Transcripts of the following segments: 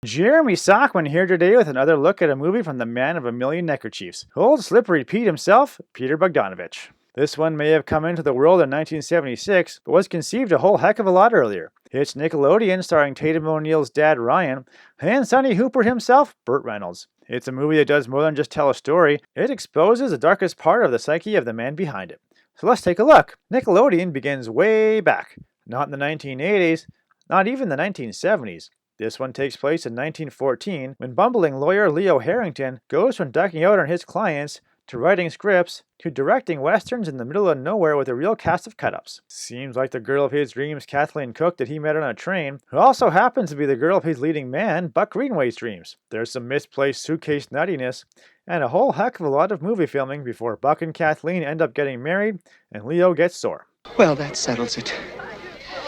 Jeremy Sockman here today with another look at a movie from the man of a million neckerchiefs, old slippery Pete himself, Peter Bogdanovich. This one may have come into the world in 1976, but was conceived a whole heck of a lot earlier. It's Nickelodeon starring Tatum O'Neal's dad Ryan, and Sonny Hooper himself, Burt Reynolds. It's a movie that does more than just tell a story, it exposes the darkest part of the psyche of the man behind it. So let's take a look. Nickelodeon begins way back, not in the 1980s, not even the 1970s. This one takes place in 1914 when bumbling lawyer Leo Harrington goes from ducking out on his clients to writing scripts to directing westerns in the middle of nowhere with a real cast of cut-ups. Seems like the girl of his dreams, Kathleen Cook, that he met on a train, who also happens to be the girl of his leading man, Buck Greenway's dreams. There's some misplaced suitcase nuttiness, and a whole heck of a lot of movie filming before Buck and Kathleen end up getting married and Leo gets sore. Well, that settles it.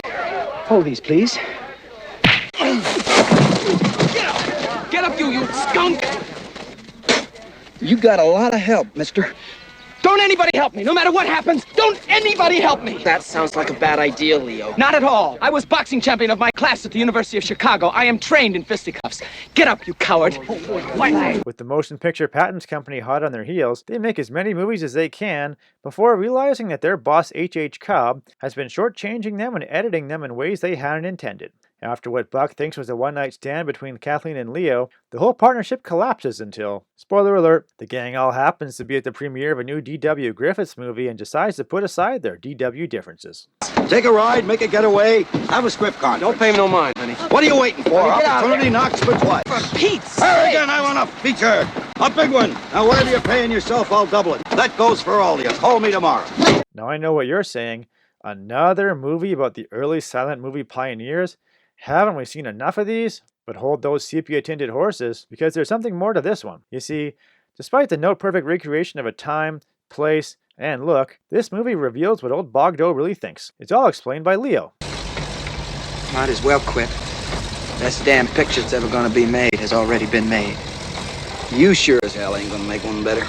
Hold these, please. Get up, you skunk! You got a lot of help, mister. Don't anybody help me, no matter what happens. Don't anybody help me. That sounds like a bad idea, Leo. Not at all. I was boxing champion of my class at the University of Chicago. I am trained in fisticuffs. Get up, you coward. With the motion picture patents company hot on their heels, they make as many movies as they can before realizing that their boss H.H. Cobb has been shortchanging them and editing them in ways they hadn't intended. After what Buck thinks was a one-night stand between Kathleen and Leo, the whole partnership collapses until, spoiler alert, the gang all happens to be at the premiere of a new D.W. Griffiths movie and decides to put aside their D.W. differences. Take a ride, make a getaway, have a script conference. Don't pay me no mind, honey. What are you waiting for? Opportunity knocks for twice. For Pete's There again, I want a feature. A big one. Now, whatever you're paying yourself, I'll double it. That goes for all of you. Call me tomorrow. Now I know what you're saying. Another movie about the early silent movie pioneers? Haven't we seen enough of these? But hold those sepia-tinted horses, because there's something more to this one. You see, despite the note-perfect recreation of a time, place, and look, this movie reveals what old Bogdo really thinks. It's all explained by Leo. Might as well quit. Best damn picture that's ever gonna be made has already been made. You sure as hell ain't gonna make one better.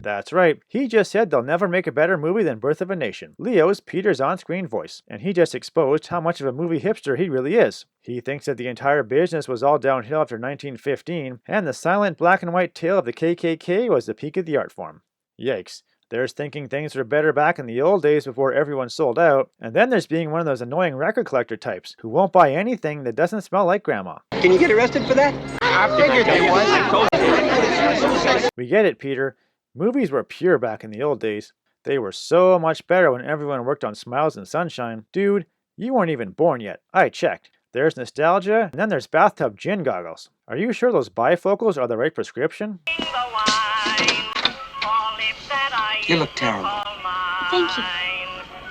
That's right, he just said they'll never make a better movie than Birth of a Nation. Leo is Peter's on-screen voice, and he just exposed how much of a movie hipster he really is. He thinks that the entire business was all downhill after 1915, and the silent black and white tale of the KKK was the peak of the art form. Yikes. There's thinking things were better back in the old days before everyone sold out, and then there's being one of those annoying record collector types who won't buy anything that doesn't smell like grandma. Can you get arrested for that? I figured they was. We get it, Peter. Movies were pure back in the old days. They were so much better when everyone worked on Smiles and Sunshine. Dude, you weren't even born yet. I checked. There's nostalgia, and then there's bathtub gin goggles. Are you sure those bifocals are the right prescription? You look terrible. Thank you.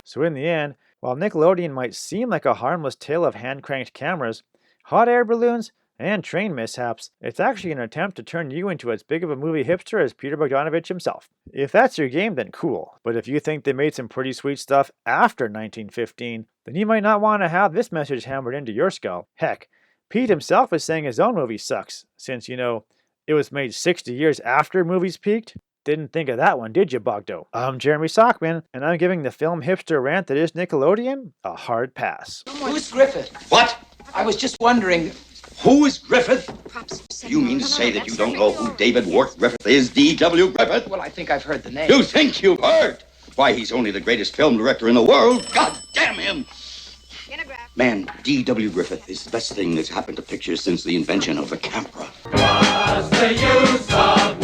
So in the end, while Nickelodeon might seem like a harmless tale of hand-cranked cameras, hot air balloons, and train mishaps, it's actually an attempt to turn you into as big of a movie hipster as Peter Bogdanovich himself. If that's your game, then cool. But if you think they made some pretty sweet stuff after 1915, then you might not want to have this message hammered into your skull. Heck, Pete himself is saying his own movie sucks, since, you know, it was made 60 years after movies peaked. Didn't think of that one, did you, Bogdo? I'm Jeremy Sockman, and I'm giving the film hipster rant that is Nickelodeon a hard pass. Who's Griffith? What? I was just wondering. Who is Griffith? You mean to say that you don't know who David Wart Griffith is, D.W. Griffith? Well, I think I've heard the name. You think you've heard? Why, he's only the greatest film director in the world. God damn him! Man, D.W. Griffith is the best thing that's happened to pictures since the invention of the camera. What's the use of